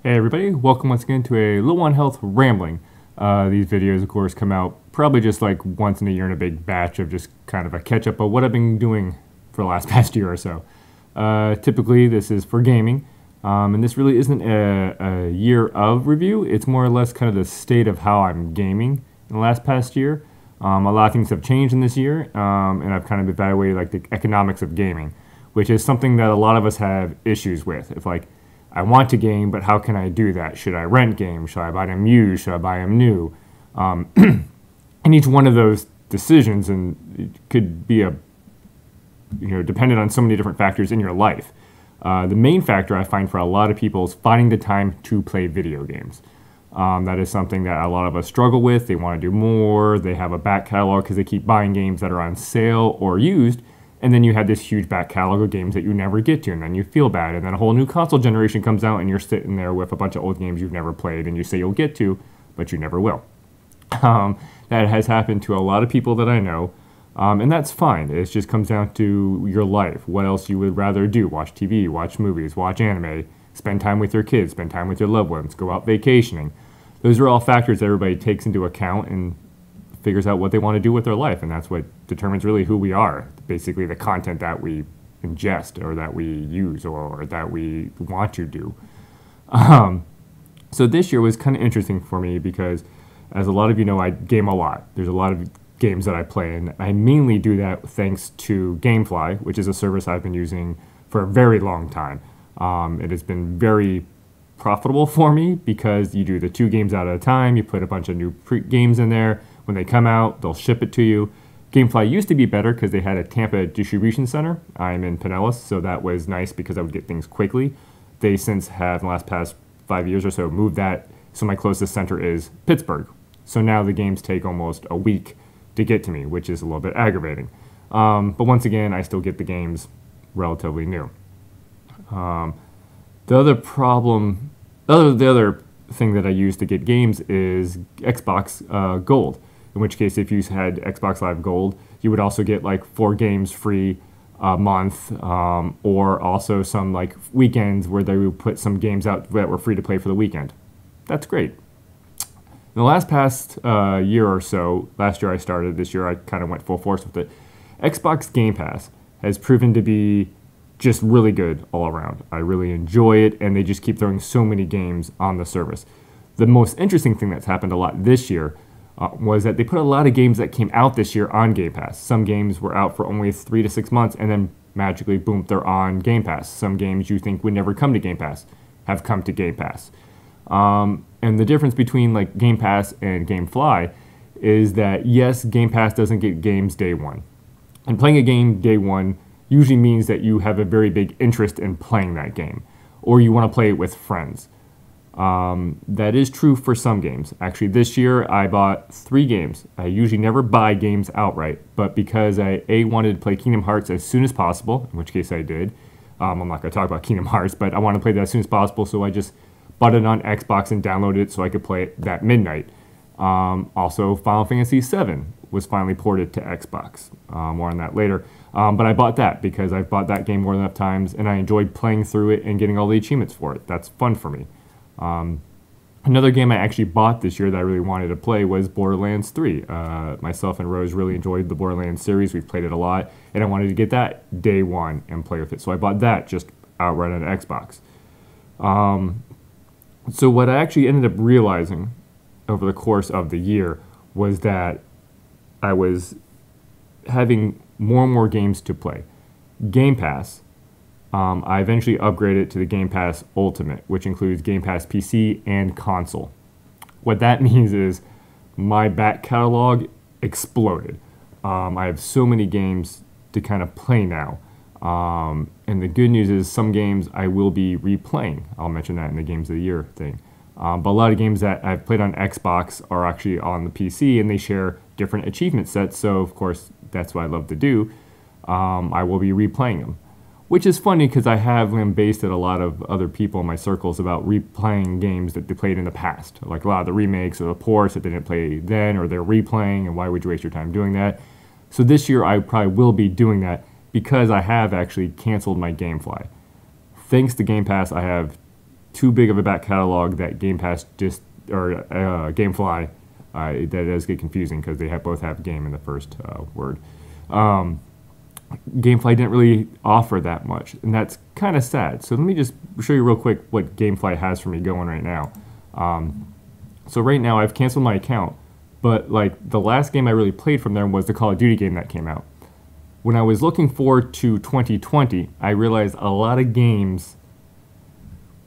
Hey everybody, welcome once again to a Low on Health Rambling. These videos, of course, come out probably just like once in a year in a big batch of just kind of a catch-up of what I've been doing for the last past year or so. Typically, this is for gaming, and this really isn't a year of review. It's more or less kind of the state of how I'm gaming in the last past year. A lot of things have changed in this year, and I've kind of evaluated like the economics of gaming, which is something that a lot of us have issues with. If like I want to game, but how can I do that? Should I rent games? Should I buy them used? Should I buy them new? And each one of those decisions and it could be dependent on so many different factors in your life. The main factor I find for a lot of people is finding the time to play video games. That is something that a lot of us struggle with. They want to do more. They have a back catalog because they keep buying games that are on sale or used. And then you have this huge back catalog of games that you never get to, and then you feel bad. And then a whole new console generation comes out, and you're sitting there with a bunch of old games you've never played, and you say you'll get to, but you never will. That has happened to a lot of people that I know, and that's fine. It just comes down to your life. What else you would rather do? Watch TV, watch movies, watch anime, spend time with your kids, spend time with your loved ones, go out vacationing. Those are all factors that everybody takes into account and figures out what they want to do with their life, and that's what determines really who we are. Basically the content that we ingest or that we use or that we want to do. So this year was kind of interesting for me because, as a lot of you know, I game a lot. There's a lot of games that I play, and I mainly do that thanks to GameFly, which is a service I've been using for a very long time. It has been very profitable for me because you do the 2 games out at a time, you put a bunch of new games in there. When they come out, they'll ship it to you. GameFly used to be better because they had a Tampa distribution center. I'm in Pinellas, so that was nice because I would get things quickly. They since have, in the last past 5 years or so, moved that, so my closest center is Pittsburgh. So now the games take almost a week to get to me, which is a little bit aggravating. But once again, I still get the games relatively new. The other thing that I use to get games is Xbox Gold. In which case, if you had Xbox Live Gold, you would also get like 4 games free a month, or also some like weekends where they would put some games out that were free to play for the weekend. That's great. In the last past year or so, last year I started, this year I kind of went full force with it. Xbox GamePass has proven to be just really good all around. I really enjoy it, and they just keep throwing so many games on the service. The most interesting thing that's happened a lot this year was that they put a lot of games that came out this year on Game Pass. Some games were out for only 3 to 6 months, and then magically, boom, they're on Game Pass. Some games you think would never come to Game Pass have come to Game Pass. And the difference between like Game Pass and GameFly is that, yes, Game Pass doesn't get games day one. And playing a game day one usually means that you have a very big interest in playing that game, or you want to play it with friends. That is true for some games. Actually, this year I bought 3 games. I usually never buy games outright, but because I wanted to play Kingdom Hearts as soon as possible, in which case I did. I'm not going to talk about Kingdom Hearts, but I want to play that as soon as possible, so I just bought it on Xbox and downloaded it so I could play it that midnight. Also, Final Fantasy VII was finally ported to Xbox. More on that later. But I bought that because I've bought that game more than enough times, and I enjoyed playing through it and getting all the achievements for it. That's fun for me. Another game I actually bought this year that I really wanted to play was Borderlands 3. Myself and Rose really enjoyed the Borderlands series. We've played it a lot, and I wanted to get that day one and play with it. So I bought that just outright on Xbox. So what I actually ended up realizing over the course of the year was that I was having more and more games to play. Game Pass, I eventually upgraded to the Game Pass Ultimate, which includes Game Pass PC and console. What that means is my back catalog exploded. I have so many games to kind of play now. And the good news is some games I will be replaying. I'll mention that in the Games of the Year thing. But a lot of games that I've played on Xbox are actually on the PC, and they share different achievement sets. So, of course, that's what I love to do. I will be replaying them. Which is funny because I have based at a lot of other people in my circles about replaying games that they played in the past. Like a lot of the remakes or the ports that they didn't play then, or they're replaying, and why would you waste your time doing that? So this year I probably will be doing that because I have actually canceled my GameFly. Thanks to Game Pass, I have too big of a back catalog that Game Pass just, or GameFly, that does get confusing because they both have game in the first word. GameFly didn't really offer that much, and that's kind of sad. So let me just show you real quick what GameFly has for me going right now. So right now I've canceled my account, but like the last game I really played from there was the Call of Duty game that came out. When I was looking forward to 2020, I realized a lot of games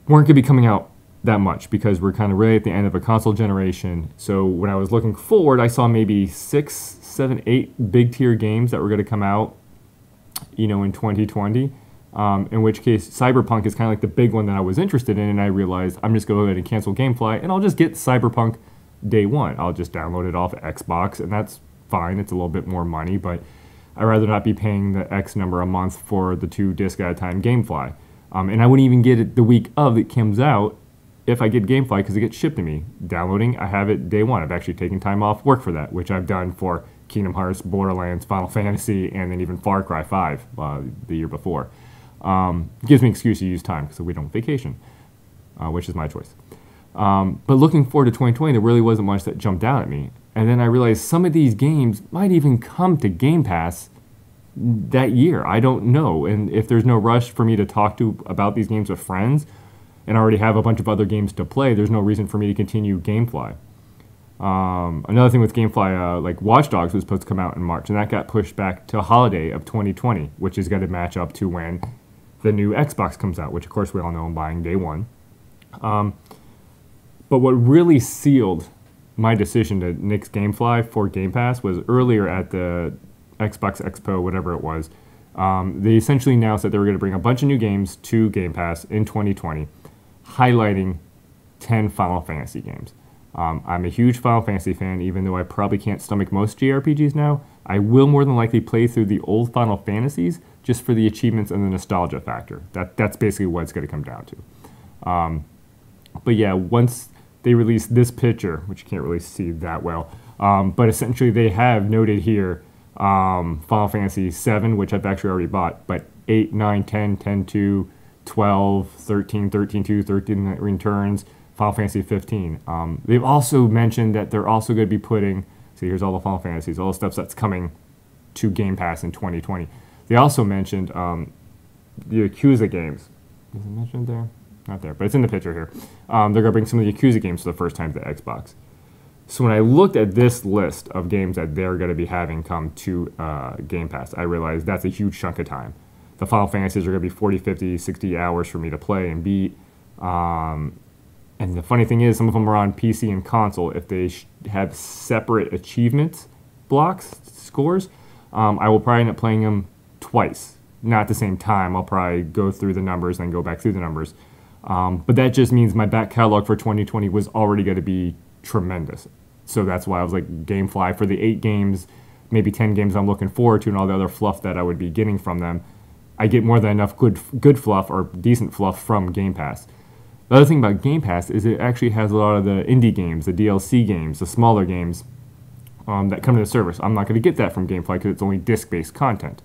weren't going to be coming out that much because we're kind of really at the end of a console generation. So when I was looking forward, I saw maybe 6, 7, 8 big tier games that were going to come out, you know, in 2020. In which case, Cyberpunk is kind of like the big one that I was interested in, and I realized I'm just going to go ahead and cancel GameFly, and I'll just get Cyberpunk day one. I'll just download it off Xbox, and that's fine. It's a little bit more money, but I'd rather not be paying the X number a month for the 2 disc at a time GameFly. And I wouldn't even get it the week of it comes out if I get GameFly because it gets shipped to me. Downloading, I have it day one. I've actually taken time off work for that, which I've done for Kingdom Hearts, Borderlands, Final Fantasy, and then even Far Cry 5 the year before. Gives me an excuse to use time because we don't vacation, which is my choice. But looking forward to 2020, there really wasn't much that jumped out at me. And then I realized some of these games might even come to Game Pass that year. I don't know. And if there's no rush for me to talk about these games with friends, and I already have a bunch of other games to play, there's no reason for me to continue GameFly. Another thing with GameFly, like Watch Dogs was supposed to come out in March, and that got pushed back to holiday of 2020, which is going to match up to when the new Xbox comes out, which of course we all know I'm buying day one. But what really sealed my decision to nix GameFly for Game Pass was earlier at the Xbox Expo, whatever it was. They essentially announced that they were going to bring a bunch of new games to Game Pass in 2020, highlighting 10 Final Fantasy games. I'm a huge Final Fantasy fan, even though I probably can't stomach most JRPGs now. I will more than likely play through the old Final Fantasies just for the achievements and the nostalgia factor. That's basically what it's going to come down to. But yeah, once they released this picture, which you can't really see that well, but essentially they have noted here Final Fantasy 7, which I've actually already bought, but 8, 9, 10, 10, 2, 12, 13, 13, 2, 13 returns, Final Fantasy 15. They've also mentioned that they're also going to be putting, see, here's all the Final Fantasies, all the stuff that's coming to Game Pass in 2020. They also mentioned the Yakuza games. Is it mentioned there? Not there, but it's in the picture here. They're going to bring some of the Yakuza games for the first time to Xbox. So when I looked at this list of games that they're going to be having come to Game Pass, I realized that's a huge chunk of time. The Final Fantasies are going to be 40, 50, 60 hours for me to play and beat. And the funny thing is, some of them are on PC and console. If they have separate achievement blocks, scores, I will probably end up playing them twice. Not at the same time. I'll probably go through the numbers and go back through the numbers. But that just means my back catalog for 2020 was already going to be tremendous. So that's why I was like, GameFly for the 8 games, maybe 10 games I'm looking forward to, and all the other fluff that I would be getting from them. I get more than enough good fluff or decent fluff from Game Pass. The other thing about Game Pass is it actually has a lot of the indie games, the DLC games, the smaller games that come to the service. I'm not going to get that from GameFly because it's only disc-based content.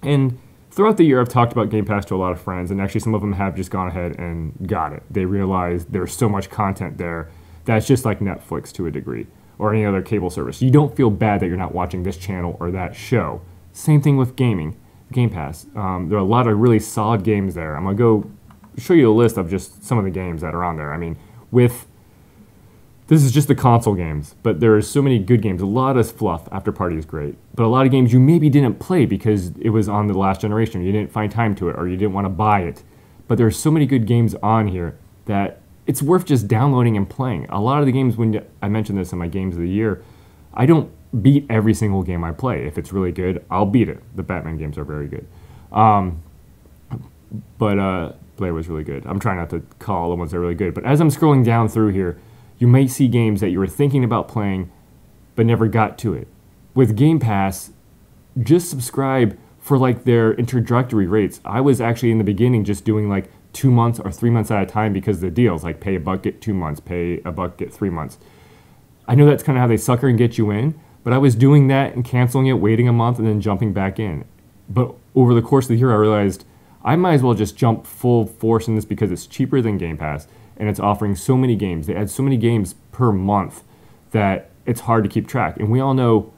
And throughout the year, I've talked about Game Pass to a lot of friends, and actually some of them have just gone ahead and got it. They realize there's so much content there that's just like Netflix to a degree, or any other cable service. You don't feel bad that you're not watching this channel or that show. Same thing with gaming, Game Pass. There are a lot of really solid games there. I'm going to go show you a list of just some of the games that are on there. I mean, this is just the console games, but there are so many good games. A lot of fluff. After Party is great, but a lot of games you maybe didn't play because it was on the last generation. You didn't find time to it, or you didn't want to buy it. But there are so many good games on here that it's worth just downloading and playing. A lot of the games, when I mentioned this in my games of the year, I don't beat every single game I play. If it's really good, I'll beat it. The Batman games are very good. Blair was really good. I'm trying not to call the ones that are really good. But as I'm scrolling down through here, you might see games that you were thinking about playing but never got to it. With Game Pass, just subscribe for like their introductory rates. I was actually in the beginning just doing like 2 months or 3 months at a time because of the deals, like pay $1, get 2 months, pay $1, get 3 months. I know that's kind of how they sucker and get you in, but I was doing that and canceling it, waiting a month, and then jumping back in. But over the course of the year, I realized I might as well just jump full force in this because it's cheaper than Game Pass and it's offering so many games. They add so many games per month that it's hard to keep track. And we all know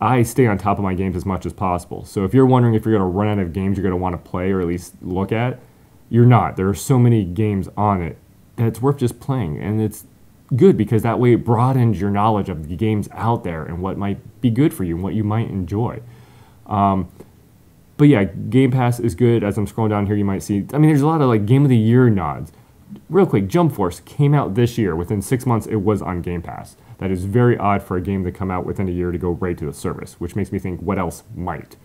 I stay on top of my games as much as possible. So if you're wondering if you're going to run out of games you're going to want to play or at least look at, you're not. There are so many games on it that it's worth just playing. And it's good because that way it broadens your knowledge of the games out there and what might be good for you and what you might enjoy. But yeah, Game Pass is good. As I'm scrolling down here, you might see, I mean, there's a lot of like Game of the Year nods. Real quick, Jump Force came out this year. Within 6 months, it was on Game Pass. That is very odd for a game to come out within a year to go right to the service, which makes me think what else might.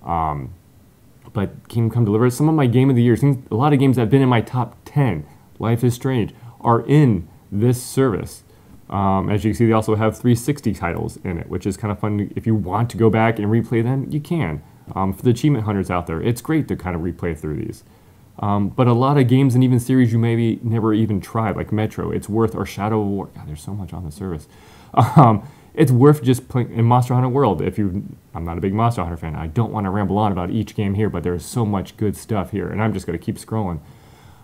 But Kingdom Come Deliverance, some of my Game of the Year, a lot of games that have been in my top 10, Life is Strange, are in this service. As you can see, they also have 360 titles in it, which is kind of fun. If you want to go back and replay them, you can. For the achievement hunters out there, it's great to kind of replay through these. But a lot of games and even series you maybe never even tried, like Metro, it's worth, or Shadow of War. God, there's so much on the service. It's worth just playing in Monster Hunter World. I'm not a big Monster Hunter fan. I don't want to ramble on about each game here, but there's so much good stuff here, and I'm just going to keep scrolling.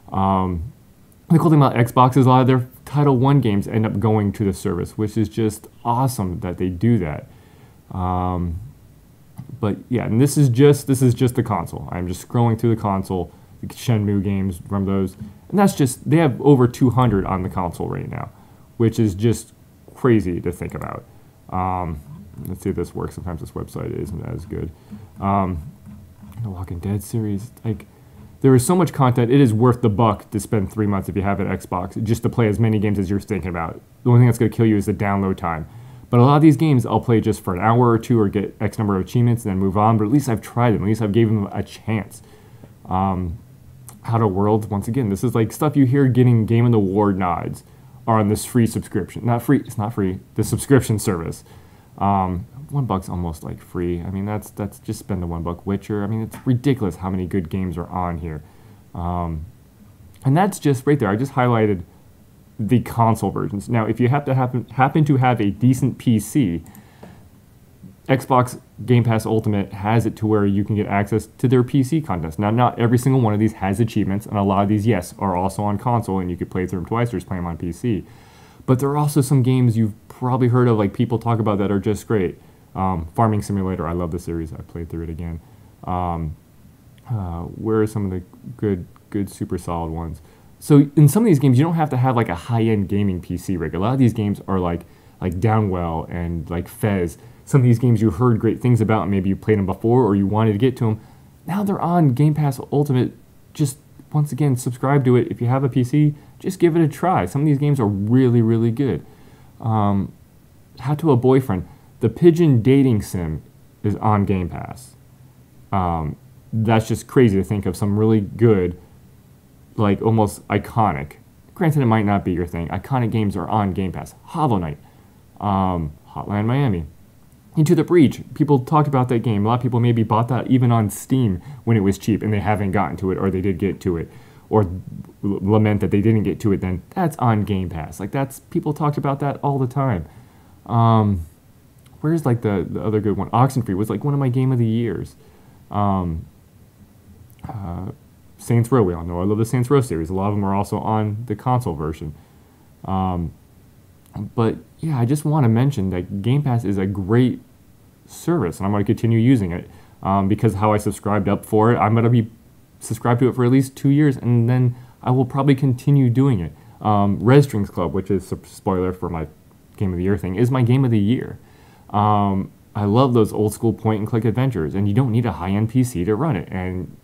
The cool thing about Xbox is a lot of their Title 1 games end up going to the service, which is just awesome that they do that. But yeah, and this is just the console. I'm just scrolling through the console, the Shenmue games from those, and that's just, they have over 200 on the console right now, which is just crazy to think about. Let's see if this works. Sometimes this website isn't as good. The Walking Dead series, like, there is so much content. It is worth the buck to spend 3 months if you have an Xbox just to play as many games as you're thinking about. The only thing that's going to kill you is the download time. But a lot of these games I'll play just for an hour or two or get X number of achievements and then move on. But at least I've tried them. At least I've given them a chance. Outer Worlds, once again, this is like stuff you hear getting Game of the Award nods are on this free subscription. Not free. It's not free. The subscription service. $1 almost like free. I mean, that's just spend the $1. Witcher. I mean, it's ridiculous how many good games are on here. And that's just right there. I just highlighted the console versions. Now, if you have to happen to have a decent PC, Xbox Game Pass Ultimate has it to where you can get access to their PC contents. Now, not every single one of these has achievements, and a lot of these, yes, are also on console, and you could play through them twice or just play them on PC. But there are also some games you've probably heard of, like people talk about, that are just great. Farming Simulator, I love the series. I played through it again. Where are some of the good super solid ones? So in some of these games, you don't have to have like a high-end gaming PC rig. A lot of these games are like Downwell and like Fez. Some of these games you heard great things about, and maybe you played them before or you wanted to get to them. Now they're on Game Pass Ultimate. Just, once again, subscribe to it. If you have a PC, just give it a try. Some of these games are really, really good. How to a Boyfriend. The Pigeon Dating Sim is on Game Pass. That's just crazy to think of some really good, like almost iconic. Granted, it might not be your thing. Iconic games are on Game Pass. Hollow Knight. Hotline Miami. Into the Breach. People talked about that game. A lot of people maybe bought that even on Steam when it was cheap and they haven't gotten to it, or they did get to it, or lament that they didn't get to it then. That's on Game Pass. Like, that's, people talked about that all the time. Where's like the other good one? Oxenfree was like one of my Game of the Years. Saints Row, we all know I love the Saints Row series. A lot of them are also on the console version. But yeah, I just want to mention that Game Pass is a great service, and I'm going to continue using it because how I subscribed up for it. I'm going to be subscribed to it for at least 2 years, and then I will probably continue doing it. Red Strings Club, which is a spoiler for my Game of the Year thing, is my Game of the Year. I love those old school point and click adventures, and you don't need a high-end PC to run it, and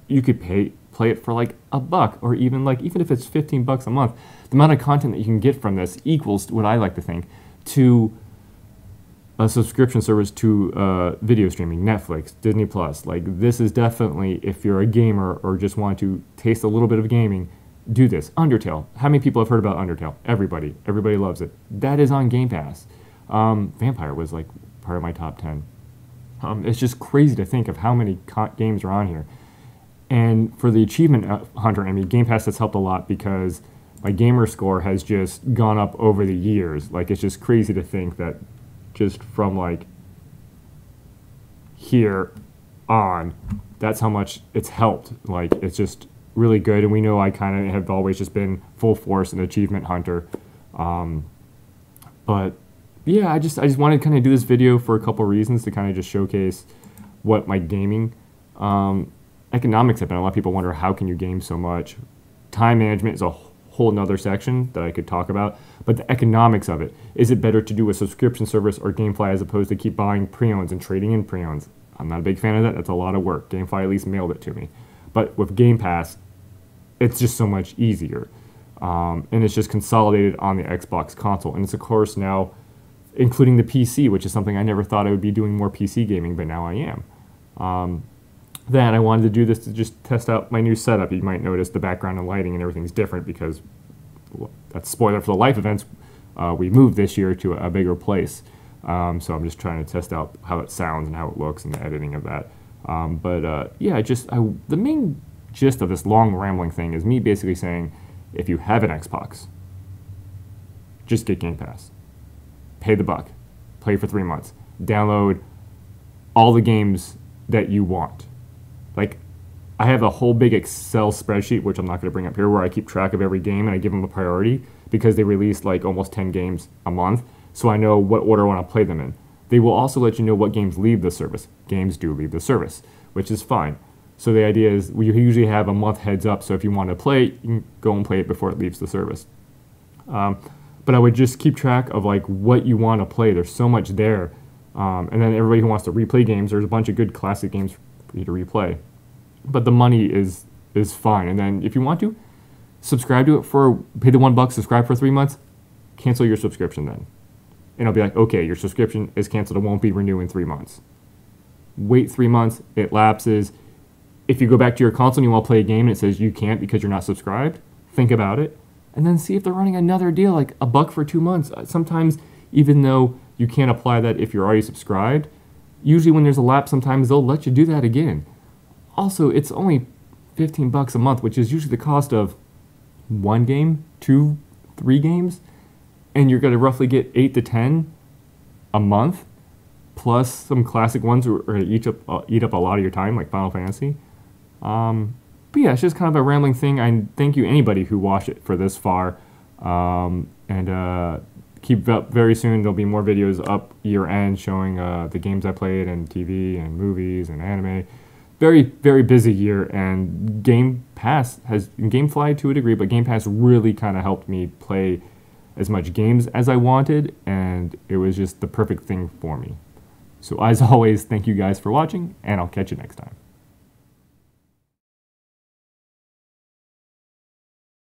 you could play it for like $1, or even if it's $15 a month. The amount of content that you can get from this equals what I like to think to a subscription service to video streaming, Netflix, Disney Plus. Like, this is definitely, if you're a gamer or just want to taste a little bit of gaming, do this. Undertale. How many people have heard about Undertale? Everybody loves it. That is on Game Pass. Vampire was like part of my top 10. It's just crazy to think of how many games are on here. And for the achievement hunter, I mean, Game Pass has helped a lot because my gamer score has just gone up over the years. Like, it's just crazy to think that just from like here on, that's how much it's helped. Like, it's just really good. And we know I kind of have always just been full force an achievement hunter. But yeah, I just wanted to kind of do this video for a couple reasons to kind of just showcase what my gaming economics have been. A lot of people wonder, how can you game so much? Time management is a whole nother section that I could talk about, but the economics of it. Is it better to do a subscription service or GameFly as opposed to keep buying pre-owns and trading in pre-owns? I'm not a big fan of that. That's a lot of work. GameFly at least mailed it to me. But with Game Pass, it's just so much easier. And it's just consolidated on the Xbox console. And it's, of course, now including the PC, which is something I never thought I would be doing more PC gaming, but now I am. Then I wanted to do this to just test out my new setup. You might notice the background and lighting and everything's different because, well, that's spoiler for the life events. We moved this year to a bigger place. So I'm just trying to test out how it sounds and how it looks and the editing of that. Yeah, the main gist of this long rambling thing is me basically saying, if you have an Xbox, just get Game Pass. Pay the buck. Play for 3 months. Download all the games that you want. Like, I have a whole big Excel spreadsheet, which I'm not going to bring up here, where I keep track of every game and I give them a priority because they release like almost 10 games a month. So I know what order I want to play them in. They will also let you know what games leave the service. Games do leave the service, which is fine. So the idea is we usually have a month heads up. So if you want to play it, you can go and play it before it leaves the service. But I would just keep track of like what you want to play. There's so much there. And then everybody who wants to replay games, there's a bunch of good classic games for you to replay. But the money is fine. And then if you want to, subscribe to it pay the $1, subscribe for 3 months, cancel your subscription then. And I'll be like, okay, your subscription is canceled. It won't be renewed in 3 months. Wait 3 months, it lapses. If you go back to your console and you want to play a game and it says you can't because you're not subscribed, think about it. And then see if they're running another deal, like $1 for 2 months. Sometimes, even though you can't apply that if you're already subscribed, usually when there's a lapse, sometimes they'll let you do that again. Also, it's only $15 a month, which is usually the cost of 1 game, 2, 3 games. And you're going to roughly get 8 to 10 a month, plus some classic ones that eat up a lot of your time, like Final Fantasy. But yeah, it's just kind of a rambling thing. I thank you anybody who watched it for this far. Keep up very soon. There'll be more videos up year end showing the games I played and TV and movies and anime. Very, very busy year, and GameFly to a degree, but Game Pass really kind of helped me play as much games as I wanted, and it was just the perfect thing for me. So as always, thank you guys for watching, and I'll catch you next time.